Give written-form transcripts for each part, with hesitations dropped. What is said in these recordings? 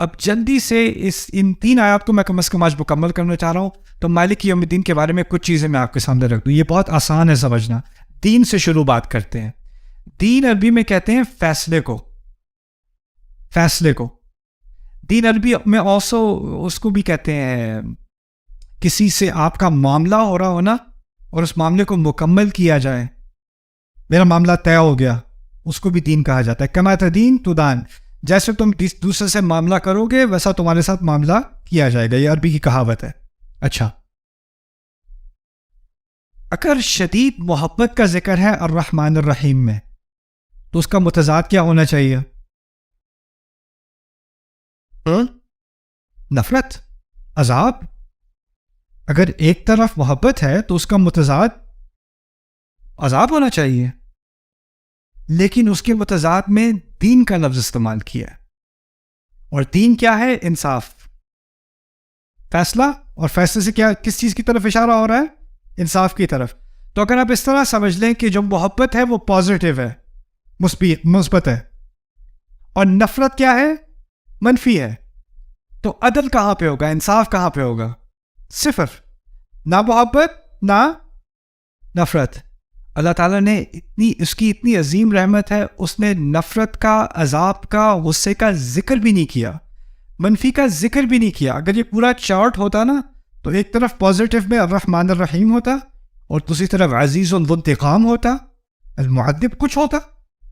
اب جلدی سے ان 3 آیات کو میں کم از کم آج مکمل کرنا چاہ رہا ہوں. تو مالک یوم الدین کے بارے میں کچھ چیزیں میں آپ کے سامنے رکھ دوں. یہ بہت آسان ہے سمجھنا. دین سے شروع بات کرتے ہیں. دین عربی میں کہتے ہیں فیصلے کو. دین عربی میں اس کو بھی کہتے ہیں کسی سے آپ کا معاملہ ہو رہا ہونا اور اس معاملے کو مکمل کیا جائے. میرا معاملہ طے ہو گیا, اس کو بھی دین کہا جاتا ہے. کما تدین تدان, جیسے تم دوسرے سے معاملہ کرو گے ویسا تمہارے ساتھ معاملہ کیا جائے گا. یہ عربی کی کہاوت ہے. اچھا, اگر شدید محبت کا ذکر ہے الرحمن الرحیم میں تو اس کا متضاد کیا ہونا چاہیے؟ نفرت, عذاب. اگر ایک طرف محبت ہے تو اس کا متضاد عذاب ہونا چاہیے, لیکن اس کے متضاد میں دین کا لفظ استعمال کیا ہے. اور دین کیا ہے؟ انصاف, فیصلہ. اور فیصلے سے کیا, کس چیز کی طرف اشارہ ہو رہا ہے؟ انصاف کی طرف. تو اگر آپ اس طرح سمجھ لیں کہ جو محبت ہے وہ پازیٹیو ہے, مثبت ہے, اور نفرت کیا ہے؟ منفی ہے, تو عدل کہاں پہ ہوگا؟ انصاف کہاں پہ ہوگا؟ صفر. نہ محبت نہ نفرت. اللہ تعالیٰ نے اس کی اتنی عظیم رحمت ہے, اس نے نفرت کا, عذاب کا, غصے کا ذکر بھی نہیں کیا, منفی کا ذکر بھی نہیں کیا. اگر یہ پورا چارٹ ہوتا نا تو ایک طرف پازیٹیو میں الرحمن الرحیم ہوتا اور دوسری طرف عزیز ذو انتقام ہوتا, المعذب کچھ ہوتا,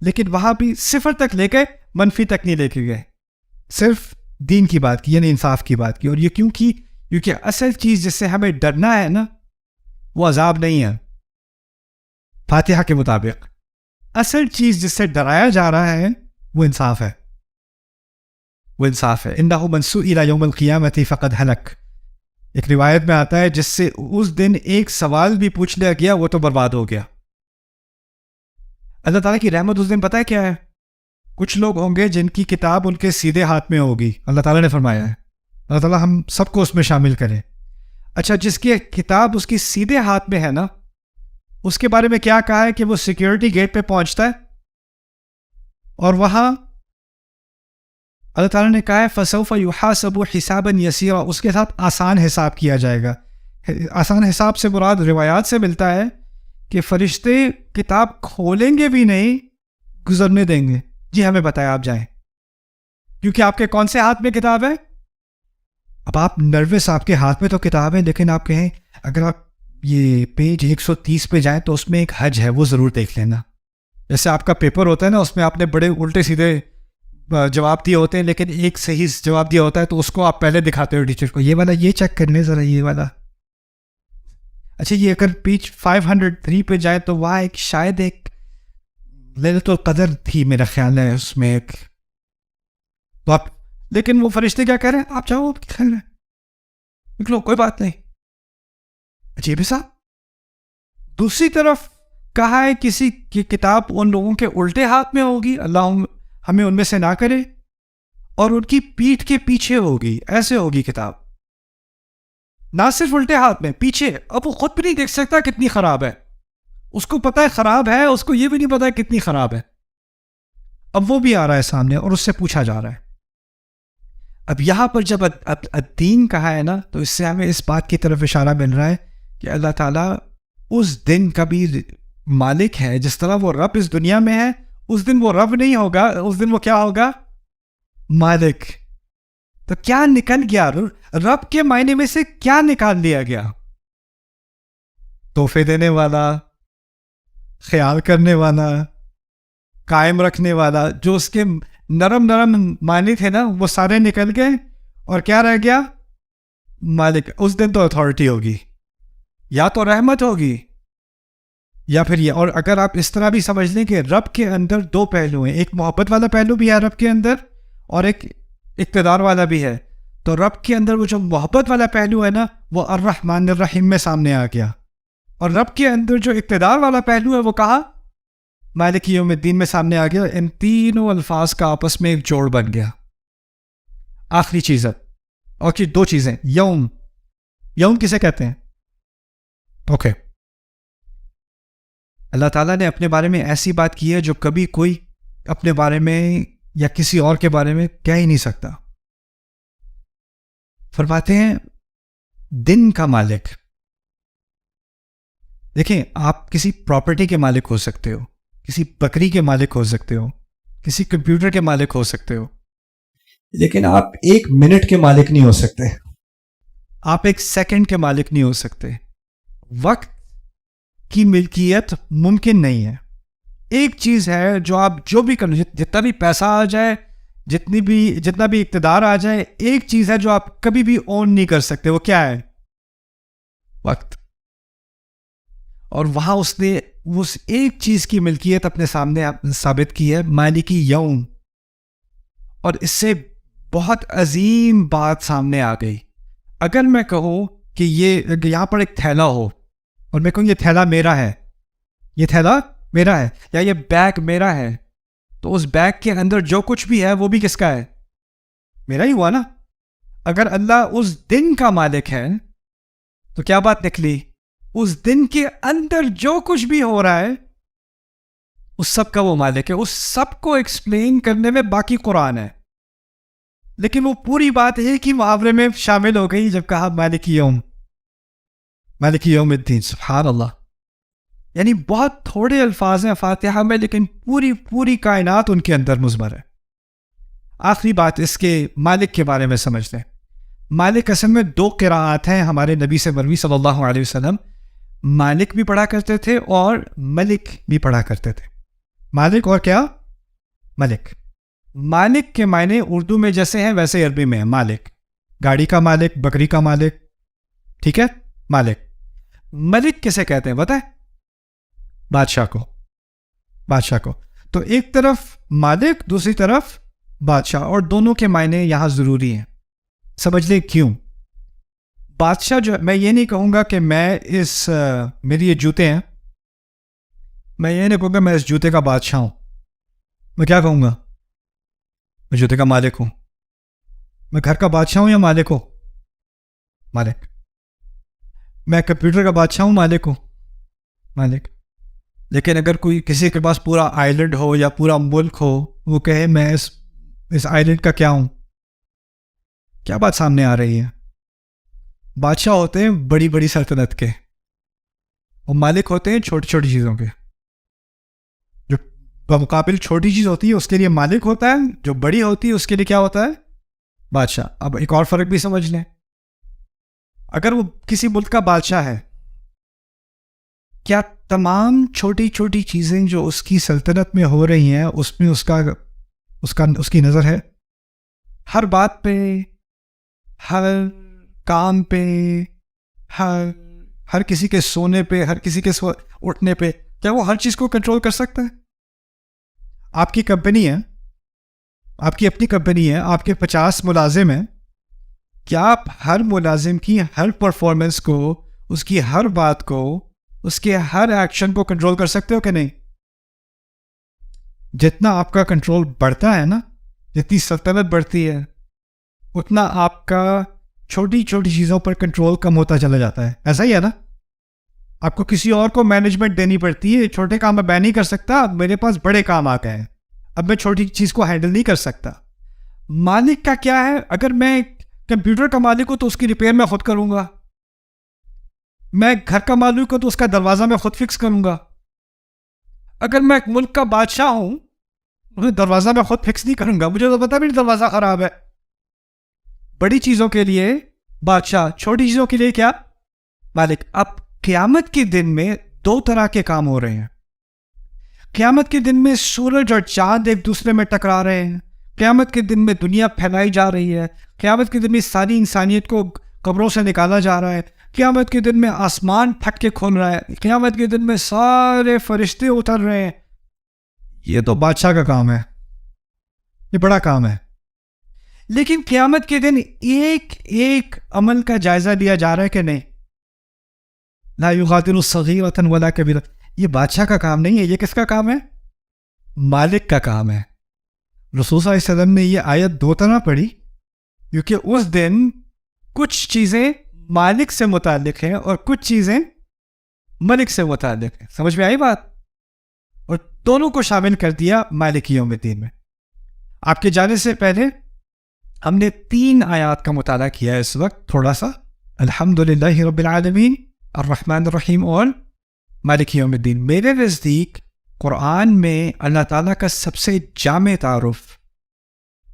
لیکن وہاں بھی صفر تک لے گئے, منفی تک نہیں لے کے گئے. صرف دین کی بات کی, یعنی انصاف کی بات کی. اور یہ کیوں کی؟ کیونکہ اصل چیز جس سے ہمیں ڈرنا ہے نا وہ عذاب نہیں ہے. فاتحہ کے مطابق اصل چیز جس سے ڈرایا جا رہا ہے وہ انصاف ہے. انہ من سئل یوم القیامۃ فقد ہلک. ایک روایت میں آتا ہے جس سے اس دن ایک سوال بھی پوچھ لیا گیا وہ تو برباد ہو گیا. اللہ تعالیٰ کی رحمت اس دن پتہ ہے کیا ہے؟ کچھ لوگ ہوں گے جن کی کتاب ان کے سیدھے ہاتھ میں ہوگی. اللہ تعالیٰ نے فرمایا ہے, اللہ تعالیٰ ہم سب کو اس میں شامل کرے. اچھا, جس کی کتاب اس کی سیدھے ہاتھ میں ہے نا, اس کے بارے میں کیا کہا ہے کہ وہ سیکیورٹی گیٹ پہ پہنچتا ہے اور وہاں اللہ تعالیٰ نے کہا ہے فسوف یحاسب حسابا یسیرا, اس کے ساتھ آسان حساب کیا جائے گا. آسان حساب سے مراد روایات سے ملتا ہے کہ فرشتے کتاب کھولیں گے بھی نہیں, گزرنے دیں گے. جی ہمیں بتایا, آپ جائیں, کیونکہ آپ کے کون سے ہاتھ میں کتاب ہے؟ اب آپ نروس, آپ کے ہاتھ میں تو کتاب ہے, لیکن آپ کہیں اگر آپ یہ پیج 130 پہ جائیں تو اس میں ایک حج ہے, وہ ضرور دیکھ لینا. جیسے آپ کا پیپر ہوتا ہے نا, اس میں آپ نے بڑے الٹے سیدھے جواب دیے ہوتے ہیں, لیکن ایک صحیح جواب دیا ہوتا ہے تو اس کو آپ پہلے دکھاتے ہو ٹیچر کو, یہ والا یہ چیک کر لیں ذرا, یہ والا. اچھا, یہ اگر پیج 503 پہ جائیں تو وہاں ایک شاید ایک لیلۃ القدر تھی میرا خیال ہے اس میں ایک, تو آپ, لیکن وہ فرشتے کیا کہہ رہے ہیں؟ آپ جاؤ, خیر ہے, نکلو, کوئی بات نہیں. عجیب ہے صاحب. دوسری طرف کہا ہے کسی کی کتاب ان لوگوں کے الٹے ہاتھ میں ہوگی, اللہ ہمیں ان میں سے نہ کرے, اور ان کی پیٹھ کے پیچھے ہوگی, ایسے ہوگی کتاب. نہ صرف الٹے ہاتھ میں, پیچھے. اب وہ خود بھی نہیں دیکھ سکتا کتنی خراب ہے, اس کو پتا ہے خراب ہے, اس کو یہ بھی نہیں پتا ہے کتنی خراب ہے. اب وہ بھی آ رہا ہے سامنے اور اس سے پوچھا جا رہا ہے. اب یہاں پر جب الدین کہا ہے نا, تو اس سے ہمیں اس بات کی طرف اشارہ مل رہا ہے کہ اللہ تعالیٰ اس دن کا بھی مالک ہے. جس طرح وہ رب اس دنیا میں ہے, اس دن وہ رب نہیں ہوگا, اس دن وہ کیا ہوگا؟ مالک. تو کیا نکل گیا رب کے معنی میں سے؟ کیا نکال لیا گیا؟ تحفے دینے والا, خیال کرنے والا, قائم رکھنے والا. جو اس کے نرم معنی تھے نا وہ سارے نکل گئے, اور کیا رہ گیا؟ مالک. اس دن تو اتھارٹی ہوگی, یا تو رحمت ہوگی یا پھر یہ. اور اگر آپ اس طرح بھی سمجھ لیں کہ رب کے اندر 2 پہلو ہیں, ایک محبت والا پہلو بھی ہے رب کے اندر اور ایک اقتدار والا بھی ہے, تو رب کے اندر وہ جو محبت والا پہلو ہے نا وہ الرحمن الرحیم میں سامنے آ گیا, اور رب کے اندر جو اقتدار والا پہلو ہے وہ کہا مالک یوم الدین میں سامنے آ گیا. ان تینوں الفاظ کا آپس میں ایک جوڑ بن گیا. آخری چیز ہے, اور 2 چیزیں. یوم کسے کہتے ہیں؟ اوکے, اللہ تعالیٰ نے اپنے بارے میں ایسی بات کی ہے جو کبھی کوئی اپنے بارے میں یا کسی اور کے بارے میں کہہ ہی نہیں سکتا. فرماتے ہیں دن کا مالک. دیکھیں آپ کسی پراپرٹی کے مالک ہو سکتے ہو, کسی بکری کے مالک ہو سکتے ہو, کسی کمپیوٹر کے مالک ہو سکتے ہو, لیکن آپ 1 منٹ کے مالک نہیں ہو سکتے, آپ 1 سیکنڈ کے مالک نہیں ہو سکتے. وقت کی ملکیت ممکن نہیں ہے. ایک چیز ہے جو آپ جو بھی کرو, جتنا بھی پیسہ آ جائے, جتنا بھی اقتدار آ جائے, ایک چیز ہے جو آپ کبھی بھی اون نہیں کر سکتے. وہ کیا ہے؟ وقت. اور وہاں اس نے اس ایک چیز کی ملکیت اپنے سامنے ثابت کی ہے, مالکی یوم. اور اس سے بہت عظیم بات سامنے آ گئی. اگر میں کہوں کہ یہاں پر ایک تھیلا ہو اور میں کہوں یہ تھیلا میرا ہے, یہ تھیلا میرا ہے, یا یہ بیگ میرا ہے, تو اس بیگ کے اندر جو کچھ بھی ہے وہ بھی کس کا ہے؟ میرا ہی ہوا نا. اگر اللہ اس دن کا مالک ہے تو کیا بات نکلی؟ اس دن کے اندر جو کچھ بھی ہو رہا ہے اس سب کا وہ مالک ہے. اس سب کو ایکسپلین کرنے میں باقی قرآن ہے, لیکن وہ پوری بات ایک ہی محاورے میں شامل ہو گئی جب کہا مالک یوم, مالک یوم الدین. سبحان اللہ. یعنی بہت تھوڑے الفاظ ہیں فاتحہ میں, لیکن پوری کائنات ان کے اندر مضمر ہے. آخری بات اس کے مالک کے بارے میں سمجھ لیں. مالک اصل میں 2 قراءات ہیں. ہمارے نبی سے مروی صلی اللہ علیہ وسلم مالک بھی پڑھا کرتے تھے اور ملک بھی پڑھا کرتے تھے. مالک اور کیا؟ ملک. مالک کے معنی اردو میں جیسے ہیں ویسے عربی میں ہے. مالک گاڑی کا مالک, بکری کا مالک, ٹھیک ہے, مالک. ملک کسے کہتے ہیں بتائیں؟ بادشاہ کو. بادشاہ کو. تو ایک طرف مالک, دوسری طرف بادشاہ, اور دونوں کے معنی یہاں ضروری ہیں. سمجھ لیں کیوں. بادشاہ جو, میں یہ نہیں کہوں گا کہ میری یہ جوتے ہیں, میں یہ نہیں کہوں گا میں اس جوتے کا بادشاہ ہوں. میں کیا کہوں گا؟ میں جوتے کا مالک ہوں. میں گھر کا بادشاہ ہوں یا مالک ہوں؟ مالک. میں کمپیوٹر کا بادشاہ ہوں, مالک ہوں, مالک. لیکن اگر کسی کے پاس پورا آئیلینڈ ہو یا پورا ملک ہو, وہ کہے میں اس آئیلینڈ کا کیا ہوں, کیا بات سامنے آ رہی ہے؟ بادشاہ ہوتے ہیں بڑی بڑی سلطنت کے, اور مالک ہوتے ہیں چھوٹی چھوٹی چیزوں کے. جو بمقابل چھوٹی چیز ہوتی ہے اس کے لیے مالک ہوتا ہے, جو بڑی ہوتی ہے اس کے لیے کیا ہوتا ہے؟ بادشاہ. اب ایک اور فرق بھی سمجھ لیں. اگر وہ کسی ملک کا بادشاہ ہے, کیا تمام چھوٹی چھوٹی چیزیں جو اس کی سلطنت میں ہو رہی ہیں اس میں اس کی نظر ہے؟ ہر بات پہ, ہر کام پہ, ہر کسی کے سونے پہ, ہر کسی کے اٹھنے پہ, کیا وہ ہر چیز کو کنٹرول کر سکتا ہے؟ آپ کی کمپنی ہے, آپ کی اپنی کمپنی ہے, آپ کے 50 ملازم ہیں. کیا آپ ہر ملازم کی ہر پرفارمنس کو, اس کی ہر بات کو, اس کے ہر ایکشن کو کنٹرول کر سکتے ہو کہ نہیں؟ جتنا آپ کا کنٹرول بڑھتا ہے نا, جتنی سلطنت بڑھتی ہے, اتنا آپ کا چھوٹی چھوٹی چیزوں پر کنٹرول کم ہوتا چلا جاتا ہے. ایسا ہی ہے نا؟ آپ کو کسی اور کو مینجمنٹ دینی پڑتی ہے. چھوٹے کام میں نہیں کر سکتا, میرے پاس بڑے کام آ گئے ہیں, اب میں چھوٹی چیز کو ہینڈل نہیں کر سکتا. مالک کا کیا ہے؟ اگر میں کمپیوٹر کا مالک ہوں تو اس کی ریپیئر میں خود کروں گا. میں گھر کا مالک ہوں تو اس کا دروازہ میں خود فکس کروں گا. اگر میں ایک ملک کا بادشاہ ہوں تو دروازہ میں خود فکس نہیں کروں گا, مجھے تو پتا بھی نہیں دروازہ خراب ہے. بڑی چیزوں کے لیے بادشاہ, چھوٹی چیزوں کے لیے کیا؟ مالک. اب قیامت کے دن میں 2 طرح کے کام ہو رہے ہیں. قیامت کے دن میں سورج اور چاند ایک دوسرے میں ٹکرا رہے ہیں. قیامت کے دن میں دنیا پھیلائی جا رہی ہے. قیامت کے دن میں ساری انسانیت کو قبروں سے نکالا جا رہا ہے. قیامت کے دن میں آسمان پھٹ کے کھل رہا ہے. قیامت کے دن میں سارے فرشتے اتر رہے ہیں. یہ تو بادشاہ کا کام ہے, یہ بڑا کام ہے. لیکن قیامت کے دن ایک ایک عمل کا جائزہ لیا جا رہا ہے کہ نہیں؟ لا یغادر صغیرۃ ولا کبیرۃ. یہ بادشاہ کا کام نہیں ہے. یہ کس کا کام ہے؟ مالک کا کام ہے. رسول صلی اللہ علیہ وسلم نے یہ آیت 2 طرح پڑھی, کیونکہ اس دن کچھ چیزیں مالک سے متعلق ہیں اور کچھ چیزیں ملک سے متعلق ہیں. سمجھ میں آئی بات؟ اور دونوں کو شامل کر دیا مالک یوم الدین میں. آپ کے جانے سے پہلے ہم نے 3 آیات کا مطالعہ کیا ہے اس وقت تھوڑا سا. الحمدللہ رب العالمین، الرحمن الرحیم اور مالک یوم الدین. میرے نزدیک قرآن میں اللہ تعالیٰ کا سب سے جامع تعارف،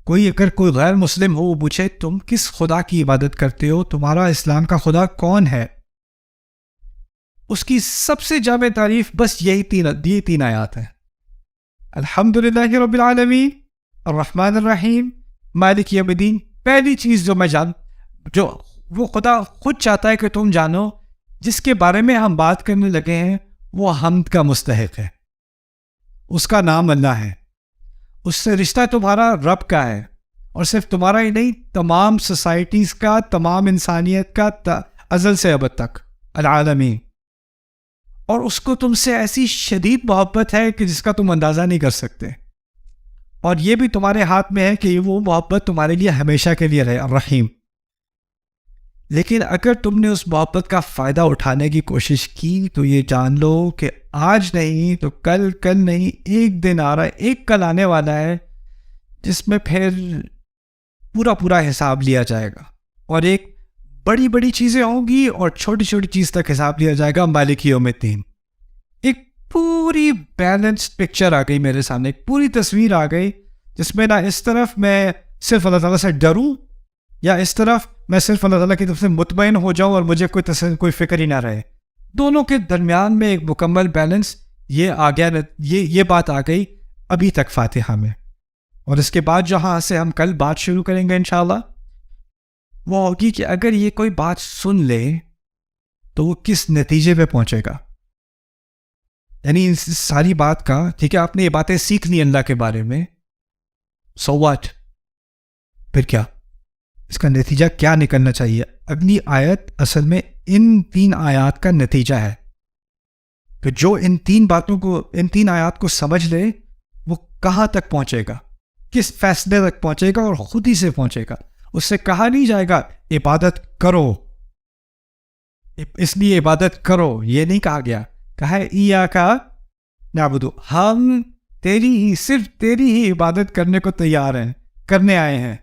اگر کوئی غیر مسلم ہو وہ پوچھے تم کس خدا کی عبادت کرتے ہو، تمہارا اسلام کا خدا کون ہے، اس کی سب سے جامع تعریف بس یہی 3 آیات ہیں. الحمدللہ رب العالمین، الرحمن الرحیم، مالک یوم الدین. پہلی چیز جو وہ خدا خود چاہتا ہے کہ تم جانو، جس کے بارے میں ہم بات کرنے لگے ہیں، وہ حمد کا مستحق ہے. اس کا نام اللہ ہے، اس سے رشتہ تمہارا رب کا ہے، اور صرف تمہارا ہی نہیں، تمام سوسائٹیز کا، تمام انسانیت کا، ازل سے ابد تک، العالمین. اور اس کو تم سے ایسی شدید محبت ہے کہ جس کا تم اندازہ نہیں کر سکتے، اور یہ بھی تمہارے ہاتھ میں ہے کہ وہ محبت تمہارے لیے ہمیشہ کے لیے رہے، الرحیم. لیکن اگر تم نے اس محبت کا فائدہ اٹھانے کی کوشش کی تو یہ جان لو کہ آج نہیں تو کل نہیں، ایک دن آ رہا ہے، ایک کل آنے والا ہے جس میں پھر پورا حساب لیا جائے گا، اور ایک بڑی چیزیں ہوں گی اور چھوٹی چیز تک حساب لیا جائے گا. مالک یوم الدین. ایک پوری بیلنسڈ پکچر آ گئی میرے سامنے، ایک پوری تصویر آ گئی جس میں نہ اس طرف میں صرف اللہ تعالیٰ سے ڈروں، یا اس طرف میں صرف اللہ تعالیٰ کی طرف سے مطمئن ہو جاؤں اور مجھے کوئی فکر ہی نہ رہے. دونوں کے درمیان میں ایک مکمل بیلنس یہ آ گیا، یہ بات آ گئی ابھی تک فاتحہ میں. اور اس کے بعد جہاں سے ہم کل بات شروع کریں گے انشاءاللہ، وہ ہوگی کہ اگر یہ کوئی بات سن لے تو وہ کس نتیجے پہ پہنچے گا. یعنی اس ساری بات کا، ٹھیک ہے آپ نے یہ باتیں سیکھ لی اللہ کے بارے میں، سو واٹ، پھر کیا اس کا نتیجہ کیا نکلنا چاہیے؟ اگلی آیت اصل میں ان 3 آیات کا نتیجہ ہے کہ جو ان 3 آیات کو سمجھ لے وہ کہاں تک پہنچے گا، کس فیصلے تک پہنچے گا، اور خود ہی سے پہنچے گا. اس سے کہا نہیں جائے گا عبادت کرو، اس لیے عبادت کرو، یہ نہیں کہا گیا. کہا ہے ایاک نعبد، ہم صرف تیری ہی عبادت کرنے کو تیار ہیں، کرنے آئے ہیں.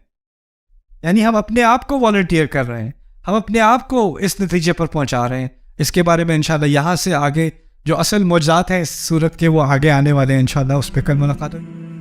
یعنی ہم اپنے آپ کو والنٹیئر کر رہے ہیں، ہم اپنے آپ کو اس نتیجے پر پہنچا رہے ہیں. اس کے بارے میں انشاءاللہ یہاں سے آگے جو اصل معجزات ہیں اس صورت کے وہ آگے آنے والے ہیں انشاءاللہ، اس پہ کل ملاقات ہوگی.